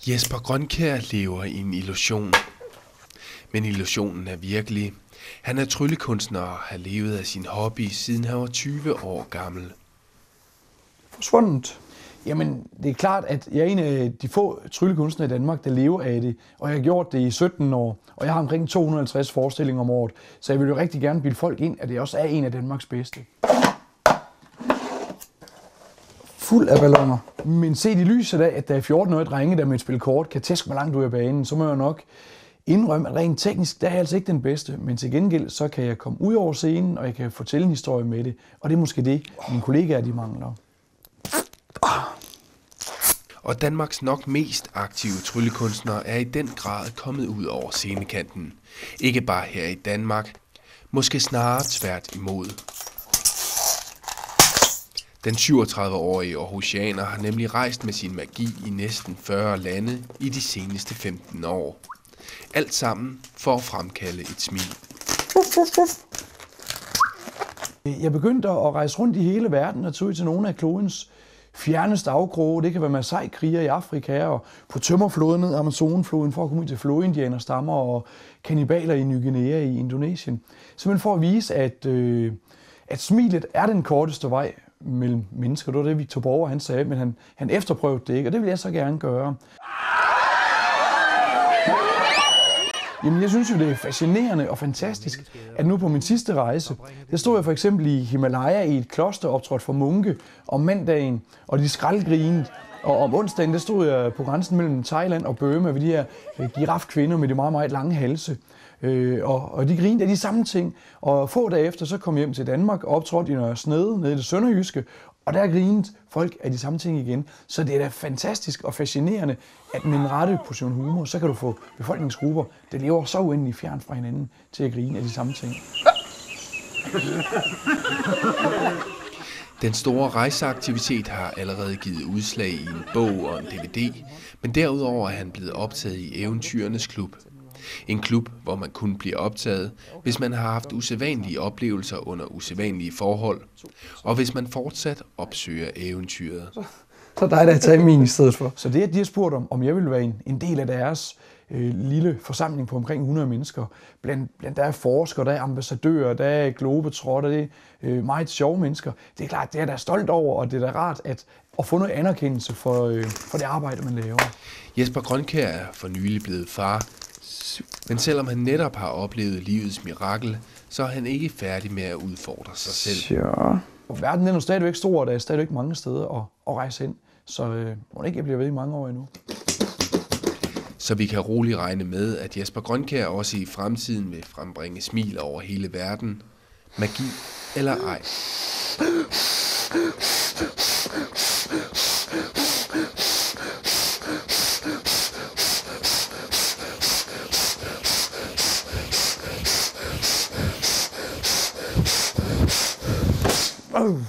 Jesper Grønkjær lever i en illusion. Men illusionen er virkelig. Han er tryllekunstner og har levet af sin hobby, siden han var 20 år gammel. Forsvundet. Jamen, det er klart, at jeg er en af de få tryllekunstnere i Danmark, der lever af det. Og jeg har gjort det i 17 år, og jeg har omkring 250 forestillinger om året. Så jeg vil jo rigtig gerne bilde folk ind, at det også er en af Danmarks bedste. Fuld af balloner. Men set i lyset af, at der er 14-årige drenge, der med et spil kort kan tæske mig langt ud af banen, så må jeg nok indrømme, at rent teknisk, der er jeg altså ikke den bedste. Men til gengæld, så kan jeg komme ud over scenen, og jeg kan fortælle en historie med det. Og det er måske det, mine kollegaer de mangler. Og Danmarks nok mest aktive tryllekunstnere er i den grad kommet ud over scenekanten. Ikke bare her i Danmark, måske snarere tvært imod. Den 37-årige aarhusianer har nemlig rejst med sin magi i næsten 40 lande i de seneste 15 år. Alt sammen for at fremkalde et smil. Jeg begyndte at rejse rundt i hele verden og tog ud til nogle af klodens fjerneste afkroge. Det kan være Maasai-krigere i Afrika og på tømmerfloden ned Amazonfloden for at komme ud til flodindianerstammer og kannibaler i Ny Guinea i Indonesien. Simpelthen for at vise, at smilet er den korteste vej mellem mennesker. Det var det, Victor Borger han sagde, men han efterprøvede det ikke, og det vil jeg så gerne gøre. Jamen, jeg synes jo, det er fascinerende og fantastisk, at nu på min sidste rejse, der stod jeg for eksempel i Himalaya i et kloster optrådt for munke om mandagen, og de skraldgrinede. Og om onsdagen, der stod jeg på grænsen mellem Thailand og Burma ved de her girafkvinder med de meget, meget lange halse. Og de grinede af de samme ting. Og få dage efter, så kom jeg hjem til Danmark og optrådte i Nørre Snede nede i det sønderjyske. Og der grinede folk af de samme ting igen. Så det er da fantastisk og fascinerende, at med en rette portion humor, så kan du få befolkningsgrupper, der lever så uendelig fjernt fra hinanden, til at grine af de samme ting. Den store rejseaktivitet har allerede givet udslag i en bog og en DVD, men derudover er han blevet optaget i Eventyrernes Klub. En klub, hvor man kun bliver optaget, hvis man har haft usædvanlige oplevelser under usædvanlige forhold, og hvis man fortsat opsøger eventyret. Så dig, der tager min i stedet for. Så det, at de har spurgt om jeg vil være en del af deres lille forsamling på omkring 100 mennesker. Blandt der er forskere, der er ambassadører, der er globetrotter, det er meget sjove mennesker. Det er klart, det er der stolt over, og det er da rart at få noget anerkendelse for det arbejde, man laver. Jesper Grønkjær er for nylig blevet far, men selvom han netop har oplevet livets mirakel, så er han ikke færdig med at udfordre sig selv. Ja. Verden er nu stadigvæk stor, og der er stadigvæk mange steder at rejse ind, så må ikke jeg bliver ved i mange år endnu. Så vi kan roligt regne med, at Jesper Grønkjær også i fremtiden vil frembringe smil over hele verden. Magi eller ej. Oh.